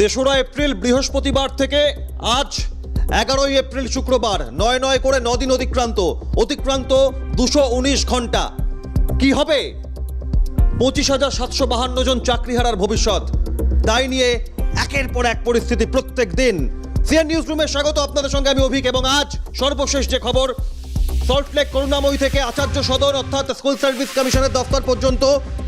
তেসরা এপ্রিল বৃহস্পতিবার থেকে আজ 11ই এপ্রিল শুক্রবার 9 করে 9 দিন অতিক্রান্ত 219 ঘন্টা। কি হবে 25,752 জন চাকরিহারার ভবিষ্যৎ, তাই নিয়ে একের পর এক পরিস্থিতি প্রত্যেক দিন। সিএন নিউজ রুমে স্বাগত, আপনাদের সঙ্গে আমি অভিক। এবং আজ সর্বশেষ যে খবর, সল্টলেক করুণাময়ী থেকে আচার্য সদন অর্থাৎ স্কুল সার্ভিস কমিশনের দফতর পর্যন্ত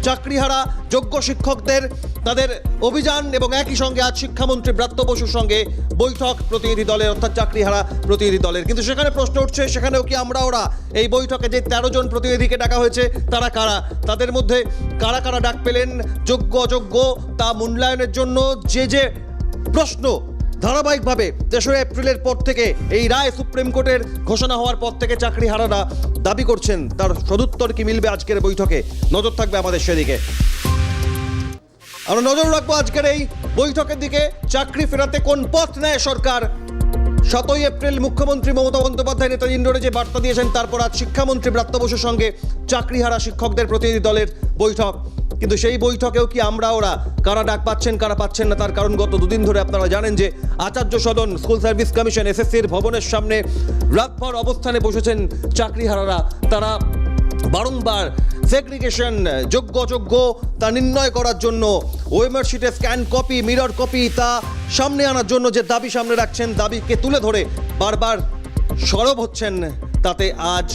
চাকরিহারা যোগ্য শিক্ষকদের তাদের অভিযান, এবং একই সঙ্গে আজ শিক্ষামন্ত্রী ব্রাত্য বসুর সঙ্গে বৈঠক প্রতিনিধি দলের অর্থাৎ চাকরিহারা প্রতিনিধি দলের। কিন্তু সেখানে প্রশ্ন উঠছে, সেখানেও কি ওরা এই বৈঠকে যে 13 জন প্রতিনিধিকে ডাকা হয়েছে তারা কারা, তাদের মধ্যে কারা কারা ডাক পেলেন, যোগ্য অযোগ্য তা মূল্যায়নের জন্য যে প্রশ্ন ধারাবাহিকভাবে 3 এপ্রিলের পর থেকে এই রায় সুপ্রিম কোর্টের ঘোষণা হওয়ার পর থেকে চাকরিহারারা দাবি করছেন, তার সদুত্তর কি মিলবে আজকের বৈঠকে? নজর থাকবে আমাদের সেদিকে। আমরা নজর রাখবো আজকের এই বৈঠকের দিকে। চাকরি ফেরাতে কোন পথ নেয় সরকার? 7ই এপ্রিল মুখ্যমন্ত্রী মমতা বন্দ্যোপাধ্যায় নেতাজি ইন্ডোরে যে বার্তা দিয়েছেন, তারপর আজ শিক্ষামন্ত্রী ব্রাত্য বসুর সঙ্গে চাকরিহারা শিক্ষকদের প্রতিনিধি দলের বৈঠক। কিন্তু সেই বৈঠকেও কি ওরা কারা ডাক পাচ্ছেন কারা পাচ্ছেন না, তার কারণ গত দুদিন ধরে আপনারা জানেন যে আচার্য সদন স্কুল সার্ভিস কমিশন এসএসসির ভবনের সামনে রাতভর অবস্থানে বসেছেন চাকরিহারারা। তারা বারংবার সেগ্রিগেশন, যোগ্য অযোগ্য তা নির্ণয় করার জন্য ওএমআর শিটের স্ক্যান কপি, মিরর কপি তা সামনে আনার জন্য যে দাবি সামনে রাখছেন, দাবিকে তুলে ধরে বারবার সরব হচ্ছেন। তাতে আজ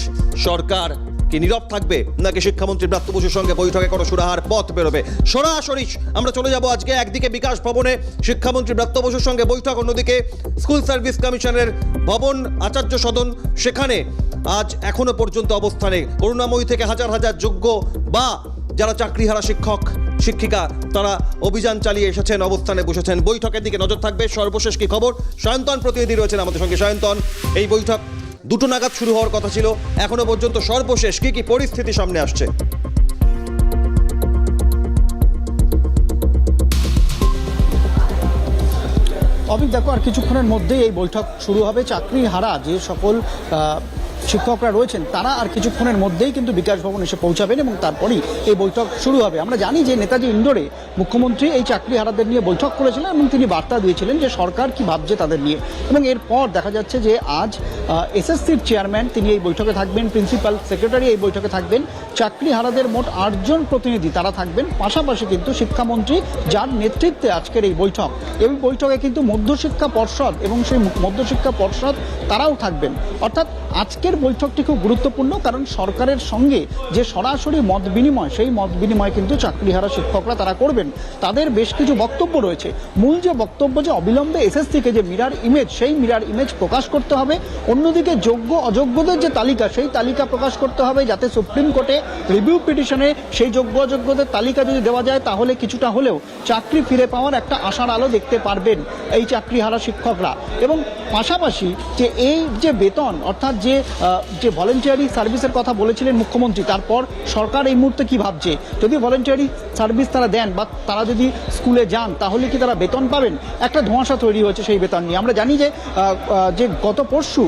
সরকার কি নীরব থাকবে, নাকি শিক্ষামন্ত্রী ব্রাত্য বসুর সঙ্গে বৈঠকে কোনো সুরাহার পথ বেরোবে? সরাসরি আমরা চলে যাব আজকে একদিকে বিকাশ ভবনে শিক্ষামন্ত্রী ব্রাত্য বসুর সঙ্গে বৈঠক, অন্যদিকে স্কুল সার্ভিস কমিশনের ভবন আচার্য সদন, সেখানে আজ এখনো পর্যন্ত অবস্থানে করুণাময়ী থেকে হাজার হাজার যোগ্য বা যারা চাকরিহারা শিক্ষক শিক্ষিকা তারা অভিযান চালিয়ে এসেছেন, অবস্থানে বসেছেন। বৈঠকের দিকে নজর থাকবে। সর্বশেষ কি খবর, সায়ন্তন প্রতিনিধি রয়েছেন আমাদের সঙ্গে। সায়ন্তন, এই বৈঠক 2টো নাগাদ শুরু হওয়ার কথা ছিল, এখনো পর্যন্ত সর্বশেষ কি পরিস্থিতি সামনে আসছে? অভিক, দেখো আর কিছুক্ষণের মধ্যেই এই বৈঠক শুরু হবে। চাকরিহারা যে সকল শিক্ষকরা রয়েছেন তারা আর কিছুক্ষণের মধ্যেই কিন্তু বিকাশ ভবন এসে পৌঁছাবেন এবং তারপরেই এই বৈঠক শুরু হবে। আমরা জানি যে নেতাজি ইন্ডোরে মুখ্যমন্ত্রী এই চাকরিহারাদের নিয়ে বৈঠক করেছিলেন এবং তিনি বার্তা দিয়েছিলেন যে সরকার কি ভাবছে তাদের নিয়ে। এবং এরপর দেখা যাচ্ছে যে আজ এসএসসির চেয়ারম্যান তিনি এই বৈঠকে থাকবেন, প্রিন্সিপাল সেক্রেটারি এই বৈঠকে থাকবেন, চাকরিহারাদের মোট 8 জন প্রতিনিধি তারা থাকবেন, পাশাপাশি কিন্তু শিক্ষামন্ত্রী যার নেতৃত্বে আজকের এই বৈঠক। এই বৈঠকে কিন্তু মধ্যশিক্ষা পর্ষদ এবং সেই মধ্যশিক্ষা পর্ষদ তারাও থাকবেন। অর্থাৎ আজকের বৈঠকটি খুব গুরুত্বপূর্ণ, কারণ সরকারের সঙ্গে যে সরাসরি মত বিনিময়, সেই মত বিনিময় কিন্তু চাকরিহারা শিক্ষকরা তারা করবেন। তাদের বেশ কিছু বক্তব্য রয়েছে। মূল যে বক্তব্য যে অবিলম্বে এসএসসিকে যে মিরার ইমেজ, সেই মিরার ইমেজ প্রকাশ করতে হবে। অন্যদিকে যোগ্য অযোগ্যদের যে তালিকা, সেই তালিকা প্রকাশ করতে হবে, যাতে সুপ্রিম কোর্টে রিভিউ পিটিশনে সেই যোগ্য অযোগ্যদের তালিকা যদি দেওয়া যায় তাহলে কিছুটা হলেও চাকরি ফিরে পাওয়ার একটা আশার আলো দেখতে পারবেন এই চাকরিহারা শিক্ষকরা। এবং পাশাপাশি যে এই যে বেতন, অর্থাৎ যে ভলেন্টিয়ারি সার্ভিসের কথা বলেছিলেন মুখ্যমন্ত্রী, তারপর সরকার এই মুহূর্তে কি ভাবছে? যদি ভলেন্টিয়ারি সার্ভিস তারা দেন বা তারা যদি স্কুলে যান তাহলে কি তারা বেতন পাবেন? একটা ধোঁয়াশা তৈরি হয়েছে সেই বেতন নিয়ে। আমরা জানি যে গত পরশু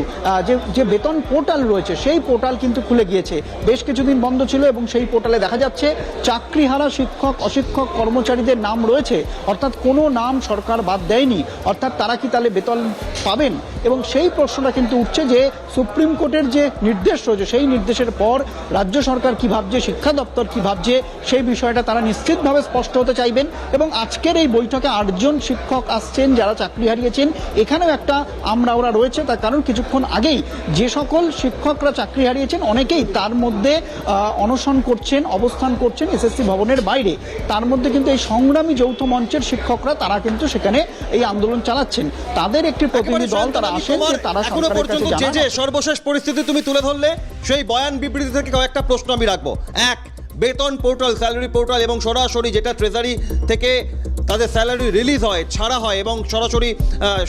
যে বেতন পোর্টাল রয়েছে সেই পোর্টাল কিন্তু খুলে গিয়েছে, বেশ কিছুদিন বন্ধ ছিল, এবং সেই পোর্টালে দেখা যাচ্ছে চাকরিহারা শিক্ষক অশিক্ষক কর্মচারীদের নাম রয়েছে, অর্থাৎ কোনো নাম সরকার বাদ দেয়নি। অর্থাৎ তারা কি তাহলে বেতন পাবেন? এবং সেই প্রশ্নটা কিন্তু উঠছে যে সুপ্রিম কোর্টের যে নির্দেশ রয়েছে সেই নির্দেশের পর রাজ্য সরকার কি ভাবছে, শিক্ষা দপ্তর কি ভাবছে, সেই বিষয়টা তারা নিশ্চিতভাবে স্পষ্ট হতে চাইবেন। এবং আজকের এই বৈঠকে 8 জন শিক্ষক আসছেন যারা চাকরি হারিয়েছেন। এখানেও একটা ওরা রয়েছে, তার কারণ কিছুক্ষণ আগেই যে সকল শিক্ষকরা চাকরি হারিয়েছেন অনেকেই তার মধ্যে অনশন করছেন, অবস্থান করছেন এসএসসি ভবনের বাইরে। তার মধ্যে কিন্তু এই সংগ্রামী যৌথ মঞ্চের শিক্ষকরা তারা কিন্তু সেখানে এই আন্দোলন চালাচ্ছেন। তাদের একটি প্রতিনিধি দল তারা আসেন, তারা সরকারের কাছে জানান। যে সর্বশেষ পরিস্থিতি তুমি তুলে ধরলে, সেই বয়ান বিবৃতি থেকে কয়েকটা প্রশ্ন আমি রাখবো। এক, বেতন পোর্টাল, স্যালারি পোর্টাল, এবং সরাসরি যেটা ট্রেজারি থেকে তাদের স্যালারি রিলিজ হয়, ছাড়া হয়, এবং সরাসরি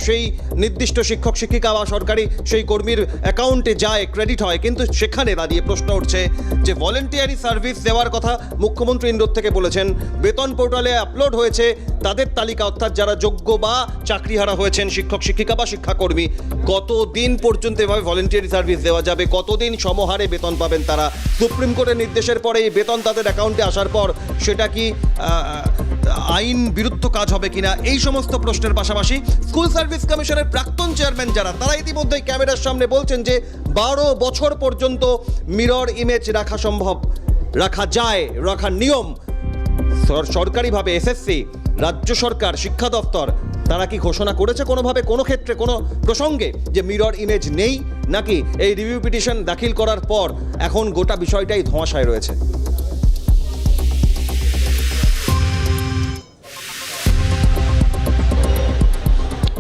সেই নির্দিষ্ট শিক্ষক শিক্ষিকা বা সরকারি সেই কর্মীর অ্যাকাউন্টে যায়, ক্রেডিট হয়। কিন্তু সেখানে দাঁড়িয়ে প্রশ্ন উঠছে যে ভলেন্টিয়ারি সার্ভিস দেওয়ার কথা মুখ্যমন্ত্রী ইন্ডোর থেকে বলেছেন, বেতন পোর্টালে আপলোড হয়েছে তাদের তালিকা, অর্থাৎ যারা যোগ্য বা চাকরিহারা হয়েছেন শিক্ষক শিক্ষিকা বা শিক্ষাকর্মী। কতদিন পর্যন্ত এভাবে ভলেন্টিয়ারি সার্ভিস দেওয়া যাবে? কতদিন সমহারে বেতন পাবেন তারা? সুপ্রিম কোর্টের নির্দেশের পরে এই বেতন তাদের অ্যাকাউন্টে আসার পর সেটা কি আইন বিরুদ্ধ কাজ হবে কিনা, এই সমস্ত প্রশ্নের পাশাপাশি স্কুল সার্ভিস কমিশনের প্রাক্তন চেয়ারম্যান যারা, তারা ইতিমধ্যেই ক্যামেরার সামনে বলছেন যে 12 বছর পর্যন্ত মিরর ইমেজ রাখা সম্ভব, রাখা যায়, রাখার নিয়ম। সরকারিভাবে এসএসসি, রাজ্য সরকার, শিক্ষা দপ্তর তারা কি ঘোষণা করেছে কোনোভাবে, কোনো ক্ষেত্রে, কোনো প্রসঙ্গে যে মিরর ইমেজ নেই, নাকি এই রিভিউ পিটিশন দাখিল করার পর এখন গোটা বিষয়টাই ধোঁয়াশায় রয়েছে?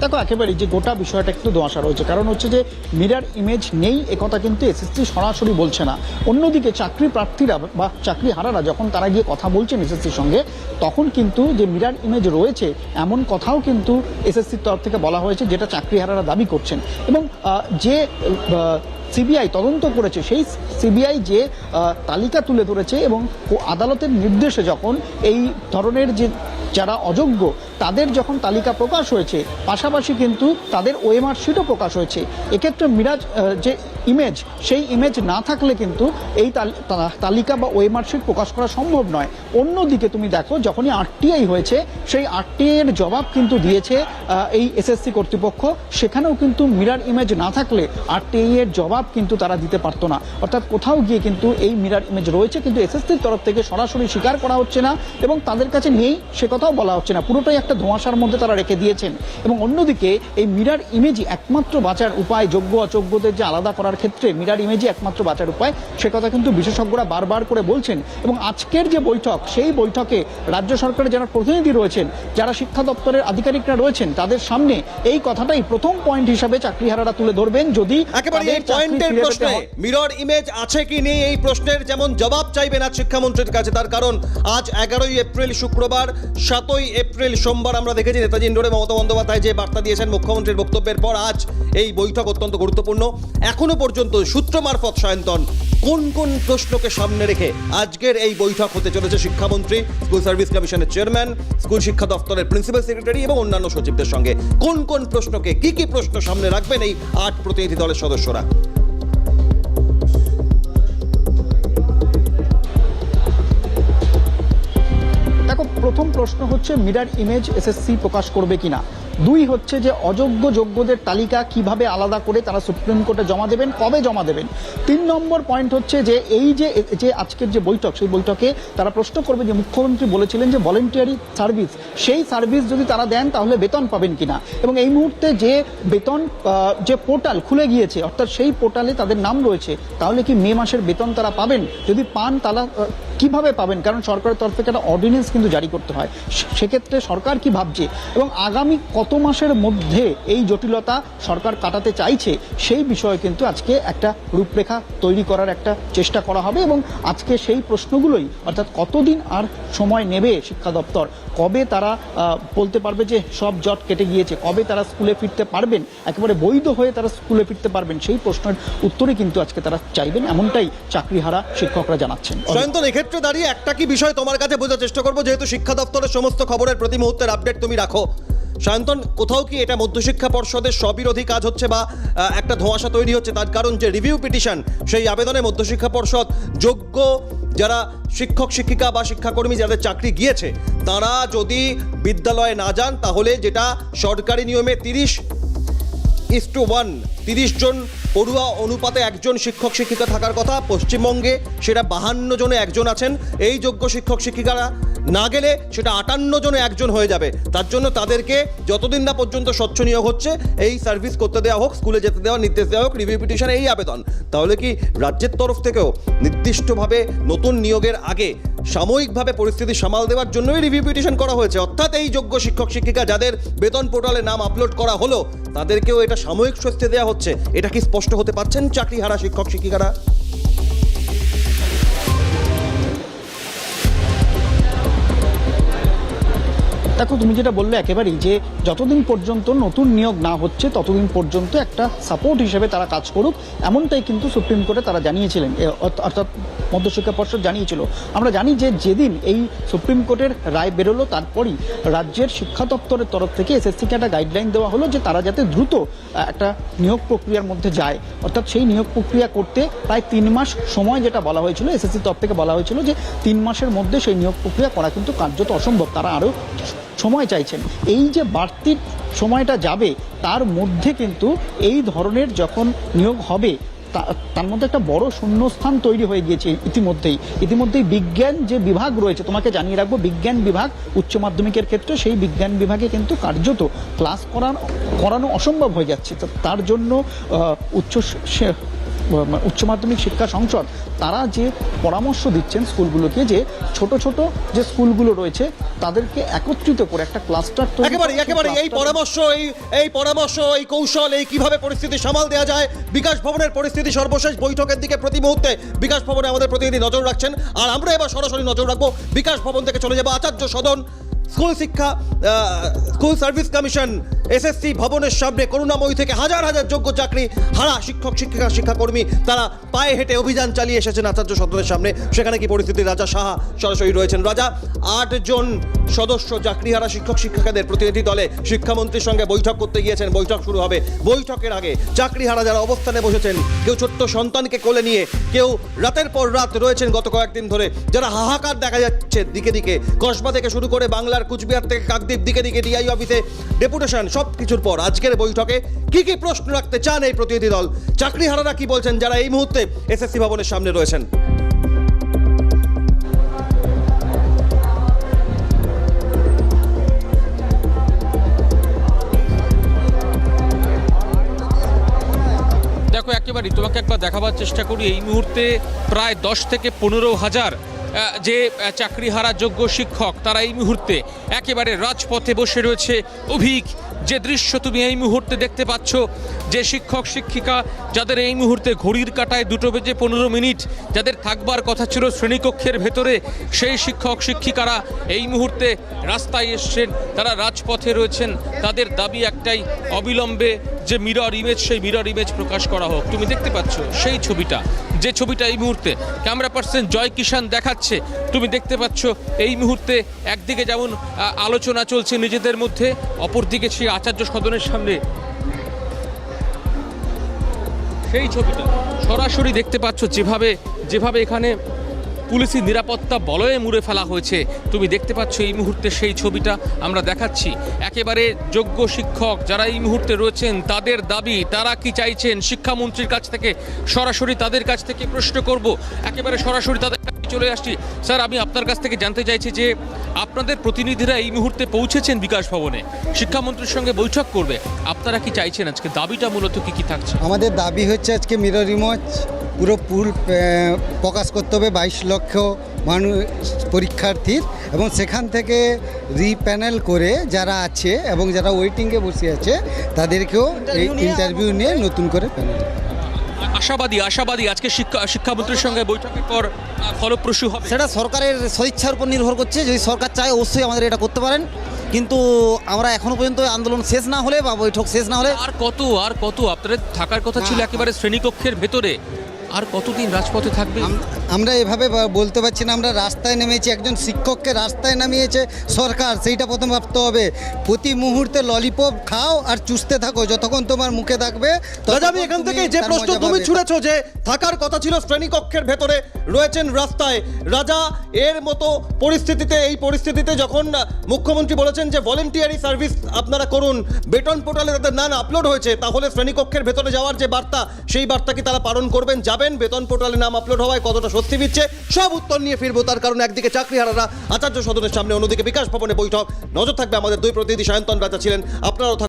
দেখো, একেবারে যে গোটা বিষয়টা একটু ধোঁয়াশা রয়েছে, কারণ হচ্ছে যে মিরর ইমেজ নেই একথা কিন্তু এসএসসি সরাসরি বলছে না। অন্যদিকে চাকরি প্রার্থীরা বা চাকরি হারারা যখন তারা গিয়ে কথা বলছেন এসএসসির সঙ্গে, তখন কিন্তু যে মিরর ইমেজ রয়েছে এমন কথাও কিন্তু এসএসসির তরফ থেকে বলা হয়েছে, যেটা চাকরি হারারা দাবি করছেন। এবং যে সিবিআই তদন্ত করেছে, সেই সিবিআই যে তালিকা তুলে ধরেছে এবং আদালতের নির্দেশে যখন এই ধরনের যে যারা অযোগ্য তাদের যখন তালিকা প্রকাশ হয়েছে, পাশাপাশি কিন্তু তাদের ওএমআর শিটও প্রকাশ হয়েছে। এক্ষেত্রে মিরাজ যে ইমেজ, সেই ইমেজ না থাকলে কিন্তু এই তালিকা বা ওএমআর শিট প্রকাশ করা সম্ভব নয়। অন্যদিকে তুমি দেখো, যখনই আরটিআই হয়েছে, সেই আরটিআই এর জবাব কিন্তু দিয়েছে এই এসএসসি কর্তৃপক্ষ। সেখানেও কিন্তু মিরর ইমেজ না থাকলে আরটিআই এর জবাব কিন্তু তারা দিতে পারতো না। অর্থাৎ কোথাও গিয়ে কিন্তু এই মিরর ইমেজ রয়েছে, কিন্তু এসএসসির তরফ থেকে সরাসরি স্বীকার করা হচ্ছে না এবং তাদের কাছে নেই সে কথাও বলা হচ্ছে না। পুরোটাই একটা ধোঁয়াশার মধ্যে তারা রেখে দিয়েছেন। এবং অন্যদিকে এই মিরর ইমেজই একমাত্র বাঁচার উপায়, যোগ্য অযোগ্যদের যে আলাদা করার ক্ষেত্রে মিরর ইমেজই একমাত্র বাঁচার উপায়, সে কথা কিন্তু বিশেষজ্ঞরা বারবার করে বলছেন। এবং আজকের যে বৈঠক, সেই বৈঠকে রাজ্য সরকারের যারা প্রতিনিধি রয়েছেন, যারা শিক্ষা দপ্তরের আধিকারিকরা রয়েছেন, তাদের সামনে এই কথাটাই প্রথম পয়েন্ট হিসাবে চাকরিহারারা তুলে ধরবেন। যদি একেবারে এই পয়েন্টের প্রশ্নে মিরর ইমেজ আছে কি নেই, এই প্রশ্নের যেমন জবাব চাইবেন আজ শিক্ষামন্ত্রীর কাছে, তার কারণ আজ 11ই এপ্রিল শুক্রবার, 7ই এপ্রিল সোমবার আমরা দেখেছি নেতাজি ইন্ডোরে মমতা বন্দ্যোপাধ্যায় যে বার্তা দিয়েছেন মুখ্যমন্ত্রীর বক্তব্যের পর আজ এই বৈঠক অত্যন্ত গুরুত্বপূর্ণ। এখনো পর্যন্ত সূত্র মারফত সায়ন্তন, কোন কোন প্রশ্নকে সামনে রেখে আজকের এই বৈঠক হতে চলেছে শিক্ষামন্ত্রী, স্কুল সার্ভিস কমিশনের চেয়ারম্যান, স্কুল শিক্ষা দপ্তরের প্রিন্সিপাল সেক্রেটারি এবং অন্যান্য সচিবদের সঙ্গে কোন কোন প্রশ্নকে, কি কি প্রশ্ন সামনে রাখবেন এই 8 প্রতিনিধি দলের সদস্যরা? দেখো, প্রথম প্রশ্ন হচ্ছে মিরর ইমেজ এসএসসি প্রকাশ করবে কিনা। 2 হচ্ছে যে অযোগ্য যোগ্যদের তালিকা কিভাবে আলাদা করে তারা সুপ্রিম কোর্টে জমা দেবেন, কবে জমা দেবেন। 3 নম্বর পয়েন্ট হচ্ছে যে এই যে আজকের যে বৈঠক, সেই বৈঠকে তারা প্রশ্ন করবে যে মুখ্যমন্ত্রী বলেছিলেন যে ভলেন্টিয়ারি সার্ভিস, সেই সার্ভিস যদি তারা দেন তাহলে বেতন পাবেন কিনা। এবং এই মুহূর্তে যে বেতন যে পোর্টাল খুলে গিয়েছে, অর্থাৎ সেই পোর্টালে তাদের নাম রয়েছে, তাহলে কি মে মাসের বেতন তারা পাবেন? যদি পান তারা কিভাবে পাবেন? কারণ সরকারের তরফ থেকে একটা অর্ডিন্যান্স কিন্তু জারি করতে হয়। সেক্ষেত্রে সরকার কি ভাবছে এবং আগামী কত মাসের মধ্যে এই জটিলতা সরকার কাটাতে চাইছে, সেই বিষয়ে কিন্তু আজকে একটা রূপরেখা তৈরি করার একটা চেষ্টা করা হবে। এবং আজকে সেই প্রশ্নগুলোই, অর্থাৎ কতদিন আর সময় নেবে শিক্ষা দপ্তর, কবে তারা বলতে পারবে যে সব জট কেটে গিয়েছে, কবে তারা স্কুলে ফিরতে পারবেন, একেবারে বৈধ হয়ে তারা স্কুলে ফিরতে পারবেন, সেই প্রশ্নের উত্তরে কিন্তু আজকে তারা চাইবেন, এমনটাই চাকরিহারা শিক্ষকরা জানাচ্ছেন। সায়ন্তন, এক্ষেত্রে দাঁড়িয়ে একটা কি বিষয় তোমার কাছে বোঝার চেষ্টা করবো, যেহেতু শিক্ষা দপ্তরের সমস্ত খবরের প্রতি মুহূর্তের আপডেট তুমি রাখো, সায়ন্তন, কোথাও কি এটা মধ্যশিক্ষা পর্ষদের স্ববিরোধী কাজ হচ্ছে বা একটা ধোঁয়াশা তৈরি হচ্ছে? তার কারণ যে রিভিউ পিটিশন, সেই আবেদনে মধ্যশিক্ষা পর্ষদ যোগ্য যারা শিক্ষক শিক্ষিকা বা শিক্ষাকর্মী যাদের চাকরি গিয়েছে, তারা যদি বিদ্যালয়ে না যান, তাহলে যেটা সরকারি নিয়মে 30:1, 30 জন পড়ুয়া অনুপাতে একজন শিক্ষক শিক্ষিকা থাকার কথা, পশ্চিমবঙ্গে সেটা 52 জনে একজন আছেন। এই যোগ্য শিক্ষক শিক্ষিকারা না গেলে সেটা 58 জনে একজন হয়ে যাবে। তার জন্য তাদেরকে যতদিন না পর্যন্ত স্বচ্ছ নিয়োগ হচ্ছে, এই সার্ভিস করতে দেওয়া হোক, স্কুলে যেতে দেওয়ার নির্দেশ দেওয়া হোক, রিভিউ পিটিশনে এই আবেদন। তাহলে কি রাজ্যের তরফ থেকেও নির্দিষ্টভাবে নতুন নিয়োগের আগে সাময়িকভাবে পরিস্থিতি সামাল দেওয়ার জন্যই রিভিউ পিটিশন করা হয়েছে? অর্থাৎ এই যোগ্য শিক্ষক শিক্ষিকা যাদের বেতন পোর্টালে নাম আপলোড করা হলো, তাদেরকেও এটা সাময়িক স্বস্তি দেওয়া হচ্ছে। এটা কি স্পষ্ট হতে পারছেন চাকরিহারা শিক্ষক শিক্ষিকারা? দেখো, তুমি যেটা বললে একেবারেই, যে যতদিন পর্যন্ত নতুন নিয়োগ না হচ্ছে ততদিন পর্যন্ত একটা সাপোর্ট হিসেবে তারা কাজ করুক, এমনটাই কিন্তু সুপ্রিম কোর্টে তারা জানিয়েছিলেন, অর্থাৎ মধ্যশিক্ষা পর্ষদ জানিয়েছিল। আমরা জানি যে যেদিন এই সুপ্রিম কোর্টের রায় বেরোলো তারপরই রাজ্যের শিক্ষা দপ্তরের তরফ থেকে এসএসসিকে একটা গাইডলাইন দেওয়া হলো যে তারা যাতে দ্রুত একটা নিয়োগ প্রক্রিয়ার মধ্যে যায়, অর্থাৎ সেই নিয়োগ প্রক্রিয়া করতে প্রায় 3 মাস সময় যেটা বলা হয়েছিল, এসএসসির তরফ থেকে বলা হয়েছিল যে 3 মাসের মধ্যে সেই নিয়োগ প্রক্রিয়া করা কিন্তু কার্যত অসম্ভব, তারা আরও সময় চাইছেন। এই যে বাড়তি সময়টা যাবে তার মধ্যে কিন্তু এই ধরনের যখন নিয়োগ হবে তার মধ্যে একটা বড় শূন্যস্থান তৈরি হয়ে গিয়েছে ইতিমধ্যেই বিজ্ঞান যে বিভাগ রয়েছে, তোমাকে জানিয়ে রাখবো, বিজ্ঞান বিভাগ উচ্চ মাধ্যমিকের ক্ষেত্রে সেই বিজ্ঞান বিভাগে কিন্তু কার্যত ক্লাস করানো অসম্ভব হয়ে যাচ্ছে। তার জন্য উচ্চ মাধ্যমিক শিক্ষা সংসদ তারা যে পরামর্শ দিচ্ছেন স্কুলগুলোকে, যে ছোট ছোট যে স্কুলগুলো রয়েছে তাদেরকে একত্রিত করে একটা ক্লাস্টার একেবারে এই পরামর্শ এই কৌশল, এই কিভাবে পরিস্থিতি সামাল দেওয়া যায়, বিকাশ ভবনের পরিস্থিতি সর্বশেষ বৈঠকের দিকে প্রতি মুহূর্তে বিকাশ ভবনে আমাদের প্রতিনিধি নজর রাখছেন, আর আমরা এবার সরাসরি নজর রাখবো বিকাশ ভবন থেকে চলে যাবো আচার্য সদন স্কুল সার্ভিস কমিশন এসএসসি ভবনের সামনে। করুণাময়ী থেকে হাজার হাজার যোগ্য চাকরি হারা শিক্ষক শিক্ষাকর্মী তারা পায়ে হেঁটে অভিযান চালিয়ে এসেছেন আচার্য সদনের সামনে। সেখানে কি পরিস্থিতি, রাজা সাহা সরাসরি রয়েছেন। রাজা, 8 জন সদস্য চাকরিহারা শিক্ষক শিক্ষিকাদের প্রতিনিধি দলে শিক্ষামন্ত্রীর সঙ্গে বৈঠক করতে গিয়েছেন। বৈঠক শুরু হবে। বৈঠকের আগে চাকরিহারা যারা অবস্থানে বসেছেন, কেউ ছোট্ট সন্তানকে কোলে নিয়ে, কেউ রাতের পর রাত রয়েছেন গত কয়েকদিন ধরে, যারা হাহাকার দেখা যাচ্ছে দিকে দিকে, কসবা থেকে শুরু করে বাংলার কুচবিহার থেকে কাকদ্বীপ, দিকে দিকে ডিআই অফিসে ডেপুটেশন, সব কিছুর পর আজকের বৈঠকে কি কি প্রশ্ন রাখতে চান এই প্রতিনিধি দল, চাকরিহারারা কি বলছেন যারা এই মুহূর্তে এসএসসি ভবনের সামনে রয়েছেন। দেখো, একেবারেই তোমাকে একবার দেখাবার চেষ্টা করি। এই মুহূর্তে প্রায় 10 থেকে 15,000 যে চাকরিহারা যোগ্য শিক্ষক তারা এই মুহূর্তে একেবারে রাজপথে বসে রয়েছে। অভিক যে দৃশ্য তুমি এই মুহূর্তে দেখতে পাচ্ছ, যে শিক্ষক শিক্ষিকা যাদের এই মুহূর্তে ঘড়ির কাঁটায় 2:15, যাদের থাকবার কথা ছিল শ্রেণীকক্ষের ভেতরে, সেই শিক্ষক শিক্ষিকারা এই মুহূর্তে রাস্তায় এসছেন, তারা রাজপথে রয়েছেন। তাদের দাবি একটাই, অবিলম্বে যে মিরর ইমেজ, সেই মিরর ইমেজ প্রকাশ করা হোক। তুমি দেখতে পাচ্ছ সেই ছবিটা, যে ছবিটা এই মুহূর্তে ক্যামেরা পার্সন জয় কিষান দেখাচ্ছে। তুমি দেখতে পাচ্ছ এই মুহূর্তে একদিকে যেমন আলোচনা চলছে নিজেদের মধ্যে, অপরদিকে সেই আচার্য সদনের সামনে সেই ছবিটা সরাসরি দেখতে পাচ্ছ, যেভাবে এখানে পুলিশি নিরাপত্তা বলয়ে মুড়ে ফেলা হয়েছে। তুমি দেখতে পাচ্ছ এই মুহূর্তে সেই ছবিটা আমরা দেখাচ্ছি। একেবারে যোগ্য শিক্ষক যারা এই মুহূর্তে রয়েছেন, তাদের দাবি, তারা কি চাইছেন, শিক্ষামন্ত্রীর কাছ থেকে সরাসরি তাদের কাছ থেকে প্রশ্ন করব। একেবারে সরাসরি তাদের চলে আসছি। স্যার, আমি আপনার কাছ থেকে জানতে চাইছি যে আপনাদের প্রতিনিধিরা এই মুহূর্তে পৌঁছেছেন বিকাশ ভবনে, শিক্ষামন্ত্রীর সঙ্গে বৈঠক করবে, আপনারা কি চাইছেন আজকে, দাবিটা মূলত কি থাকছে? আমাদের দাবি হচ্ছে আজকে মিরর ইমেজ পুরো প্রকাশ করতে হবে 22 লক্ষ মানুষ পরীক্ষার্থীর, এবং সেখান থেকে রিপ্যানেল করে যারা আছে এবং যারা ওয়েটিংয়ে বসে আছে তাদেরকেও এই ইন্টারভিউ নিয়ে নতুন করে প্যানেল। আশাবাদী আজকে শিক্ষামন্ত্রীর সঙ্গে বৈঠকের পর ফলপ্রসূ হবে। সেটা সরকারের সদিচ্ছার উপর নির্ভর করছে। যদি সরকার চায় অবশ্যই আমাদের এটা করতে পারেন, কিন্তু আমরা এখনো পর্যন্ত আন্দোলন শেষ না হলে বা বৈঠক শেষ না হলে আর কত আপনাদের থাকার কথা ছিল একেবারে শ্রেণীকক্ষের ভেতরে, আর কতদিন রাজপথে থাকবে? আমরা এভাবে বলতে পারছি না। আমরা রাস্তায় নেমেছি, একজন শিক্ষককে রাস্তায় নামিয়েছে সরকার, সেইটা প্রথম ভাবতে হবে। প্রতি মুহূর্তে ললিপপ খাও আর চুষতে থাকো যতক্ষণ তোমার মুখে থাকবে। রাজা, আমি এখান থেকে যে প্রশ্ন তুমি ছুড়েছো, যে থাকার কথা ছিল শ্রেণীকক্ষের ভেতরে, রয়েছেন রাস্তায়। রাজা, এর মতো পরিস্থিতিতে, এই পরিস্থিতিতে যখন মুখ্যমন্ত্রী বলেছেন যে ভলেন্টিয়ারি সার্ভিস আপনারা করুন, বেতন পোর্টালে তাদের নাম আপলোড হয়েছে, তাহলে শ্রেণীকক্ষের ভেতরে যাওয়ার যে বার্তা, সেই বার্তা কি তারা পালন করবেন? যাবেন? বেতন পোর্টালে নাম আপলোড হওয়ায় কতটা স্বস্তি দিচ্ছে? সব উত্তর নিয়ে ফিরবো। তার কারণ একদিকে চাকরিহারারা আচার্য সদনের সামনে, অন্যদিকে বিকাশ ভবনে বৈঠক। নজর থাকবে আমাদের দুই প্রতিনিধি। সায়ন্তন রাজা ছিলেন, আপনারাও